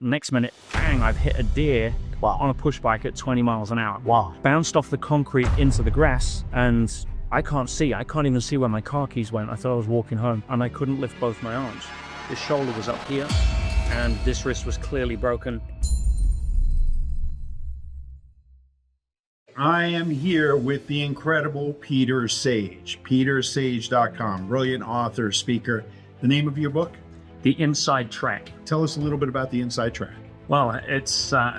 Next minute, bang, I've hit a deer Wow. on a push bike at 20 miles an hour. Wow. Bounced off the concrete into the grass, and I can't even see where my car keys went. I thought I was walking home, and I couldn't lift both my arms. This shoulder was up here, and this wrist was clearly broken. I am here with the incredible Peter Sage, petersage.com, brilliant author, speaker. The name of your book? The Inside Track. Tell us a little bit about the Inside Track. Well, it's a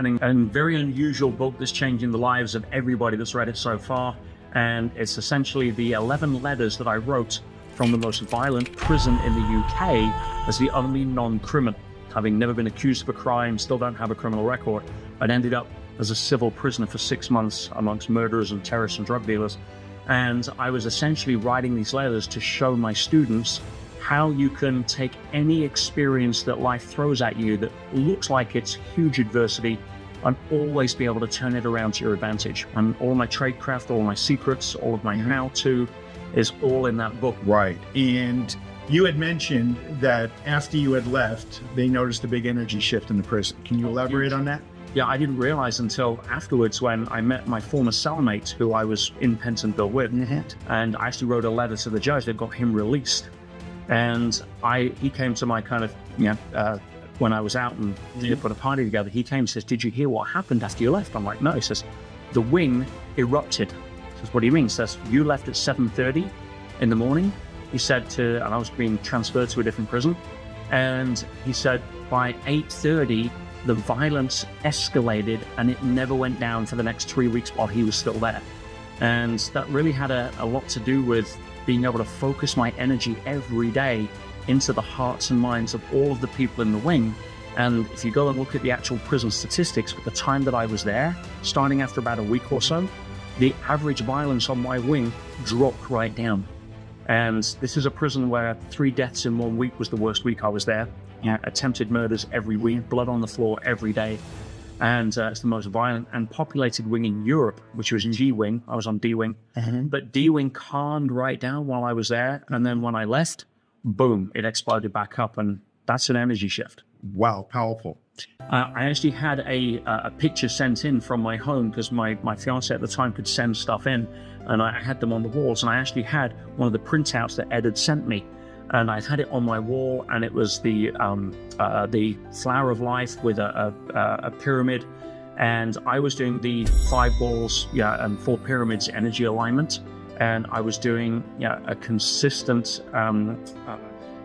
very unusual book that's changing the lives of everybody that's read it so far. And it's essentially the 11 letters that I wrote from the most violent prison in the UK as the only non-criminal. Having never been accused of a crime, still don't have a criminal record, but ended up as a civil prisoner for 6 months amongst murderers and terrorists and drug dealers. And I was essentially writing these letters to show my students how you can take any experience that life throws at you that looks like it's huge adversity and always be able to turn it around to your advantage. And all my tradecraft, all my secrets, all of my how-to is all in that book. Right. And you had mentioned that after you had left, they noticed a big energy shift in the prison. Can you elaborate on that? Yeah, I didn't realize until afterwards when I met my former cellmate who I was in Pentonville with. And I actually wrote a letter to the judge that got him released. And he came to my kind of, when I was out and put a party together, he came and says, "Did you hear what happened after you left?" I'm like, "No." He says, "The wing erupted." He says, "What do you mean?" He says, "You left at 7:30 in the morning." He said and I was being transferred to a different prison. And he said, by 8:30, the violence escalated and it never went down for the next 3 weeks while he was still there. And that really had a lot to do with being able to focus my energy every day into the hearts and minds of all of the people in the wing. And if you go and look at the actual prison statistics, at the time that I was there, starting after about a week or so, the average violence on my wing dropped right down. And this is a prison where 3 deaths in 1 week was the worst week I was there. Attempted murders every week, blood on the floor every day. And it's the most violent and populated wing in Europe, which was G wing. I was on D wing. But D wing calmed right down while I was there. And then when I left, boom, it exploded back up. And that's an energy shift. Wow, powerful. I actually had a picture sent in from my home because my fiance at the time could send stuff in. And I had them on the walls. And I actually had one of the printouts that Ed had sent me. And I had it on my wall, and it was the flower of life with a pyramid, and I was doing the 5 balls, and 4 pyramids energy alignment, and I was doing a consistent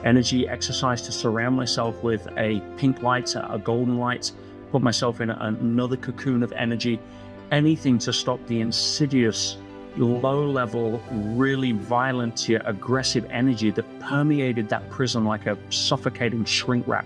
energy exercise to surround myself with a pink light, a golden light, put myself in another cocoon of energy, anything to stop the insidious, low-level, really violent, aggressive energy that permeated that prison like a suffocating shrink wrap,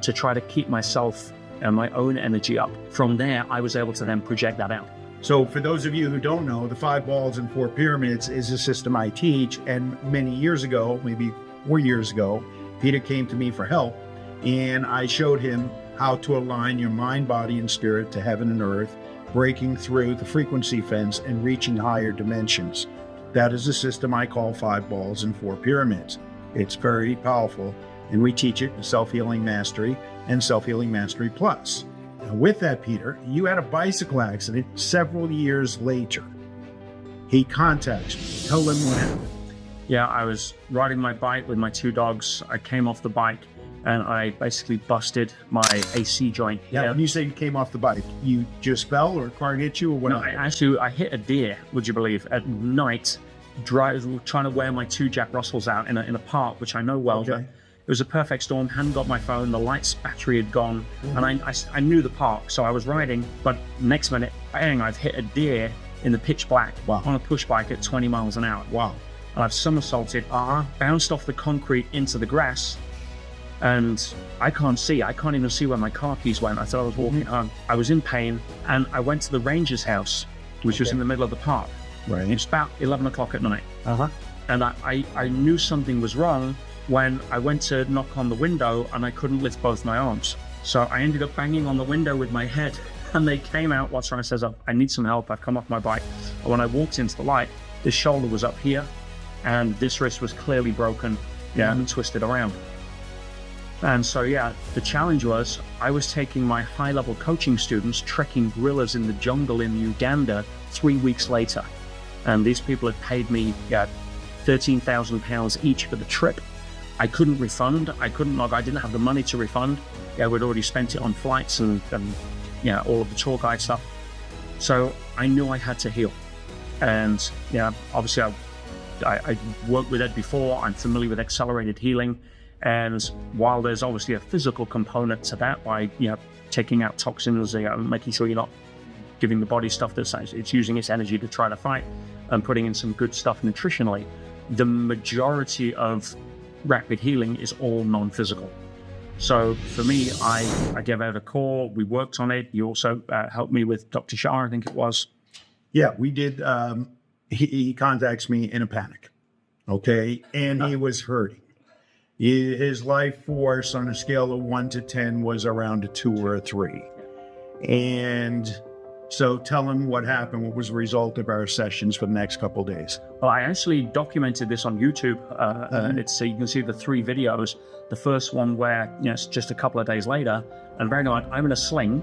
to try to keep myself and my own energy up. From there, I was able to then project that out. So for those of you who don't know, the 5 balls and 4 pyramids is a system I teach. And many years ago, maybe 4 years ago, Peter came to me for help, and I showed him how to align your mind, body, and spirit to heaven and earth, breaking through the frequency fence and reaching higher dimensions. That is a system I call 5 balls and 4 pyramids. It's very powerful, and we teach it in Self-Healing Mastery and Self-Healing Mastery Plus. Now with that, Peter, you had a bicycle accident several years later. He contacts you. Tell them what happened. Yeah, I was riding my bike with my 2 dogs. I came off the bike and I basically busted my AC joint. Yeah, when you say you came off the bike, you just fell or a car hit you or what? No, I hit a deer, would you believe, at night, trying to wear my 2 Jack Russells out in a park, which I know well. Okay. It was a perfect storm, hadn't got my phone, the light's battery had gone, and I knew the park, so I was riding, but next minute, bang, I've hit a deer in the pitch black on a push bike at 20 miles an hour. Wow. And I've somersaulted, bounced off the concrete into the grass, and I can't even see where my car keys went. I thought I was walking home. I was in pain, and I went to the ranger's house, which was in the middle of the park. Right. It was about 11 o'clock at night. And I knew something was wrong when I went to knock on the window and I couldn't lift both my arms. So I ended up banging on the window with my head, and they came out. What's I says, I need some help. I've come off my bike. And when I walked into the light, this shoulder was up here, and this wrist was clearly broken and twisted around. And so, yeah, the challenge was I was taking my high-level coaching students trekking gorillas in the jungle in Uganda 3 weeks later. And these people had paid me £13,000 each for the trip. I couldn't refund. I didn't have the money to refund. Yeah, we'd already spent it on flights and all of the tour guide stuff. So I knew I had to heal. And obviously I worked with Ed before. I'm familiar with accelerated healing. And while there's obviously a physical component to that by taking out toxins, making sure you're not giving the body stuff it's using its energy to try to fight, and putting in some good stuff nutritionally, the majority of rapid healing is all non-physical. So for me, I gave out a call. We worked on it. You also helped me with Dr. Shah, I think it was. Yeah, we did. He contacts me in a panic. Okay. And he was hurting. His life force on a scale of 1 to 10 was around a 2 or a 3. And so tell him what happened. What was the result of our sessions for the next couple of days? Well, I actually documented this on YouTube. So you can see the 3 videos. The first one where it's just a couple of days later, and very nice, I'm in a sling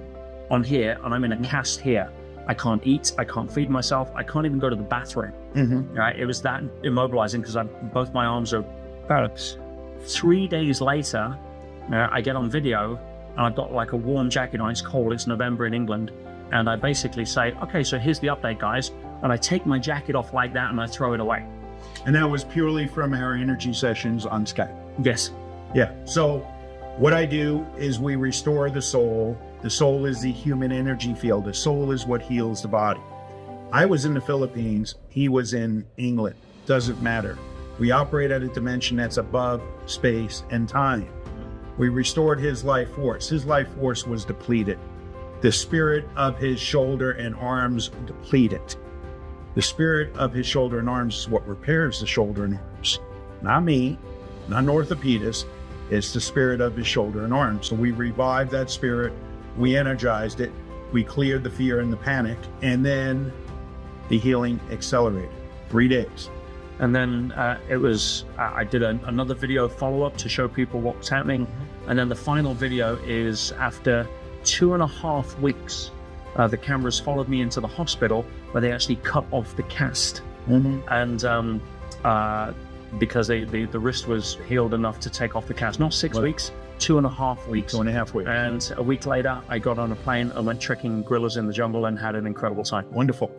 on here, and I'm in a cast here. I can't eat. I can't feed myself. I can't even go to the bathroom. Right? It was that immobilizing because both my arms are about 3 days later. I get on video, and I've got like a warm jacket on. It's cold. It's November in England. And I basically say, okay, so here's the update, guys. And I take my jacket off like that and I throw it away. And that was purely from our energy sessions on Skype. Yes. Yeah. So what I do is we restore the soul. The soul is the human energy field. The soul is what heals the body. I was in the Philippines. He was in England. Doesn't matter. We operate at a dimension that's above space and time. We restored his life force. His life force was depleted. The spirit of his shoulder and arms depleted. The spirit of his shoulder and arms is what repairs the shoulder and arms. Not me, not an orthopedist. It's the spirit of his shoulder and arms. So we revived that spirit. We energized it. We cleared the fear and the panic. And then the healing accelerated. 3 days. And then I did another video follow-up to show people what was happening. And then the final video is after 2.5 weeks, the cameras followed me into the hospital where they actually cut off the cast. And because the wrist was healed enough to take off the cast, not 6 weeks, 2.5 weeks. 2.5 weeks. And a week later, I got on a plane and went trekking gorillas in the jungle and had an incredible time. Wonderful.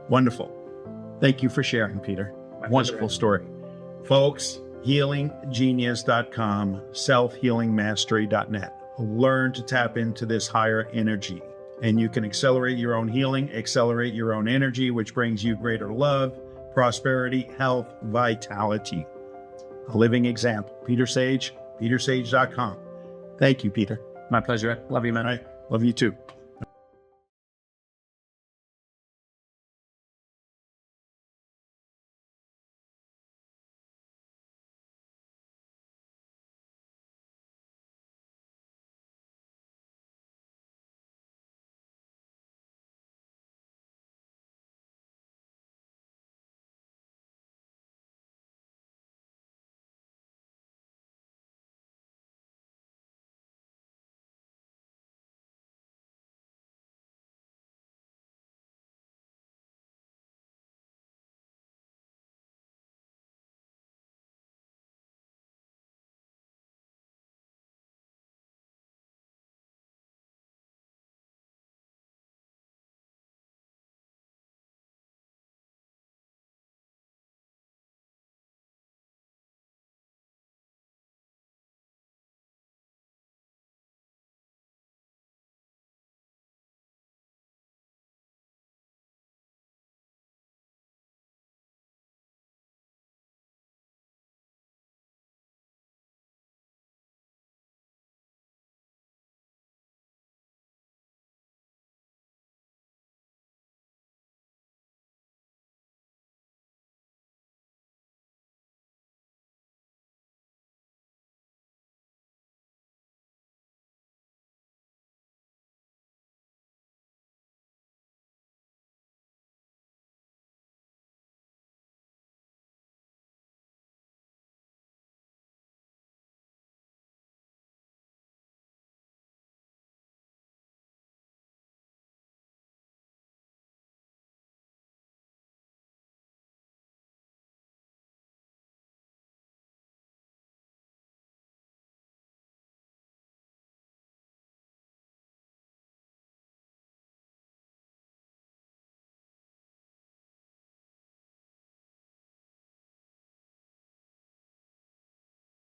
Wonderful. Thank you for sharing, Peter. Wonderful story. Folks, healinggenius.com, selfhealingmastery.net. Learn to tap into this higher energy, and you can accelerate your own healing, accelerate your own energy, which brings you greater love, prosperity, health, vitality. A living example. Peter Sage, petersage.com. Thank you, Peter. My pleasure. Love you, man. All right. Love you too.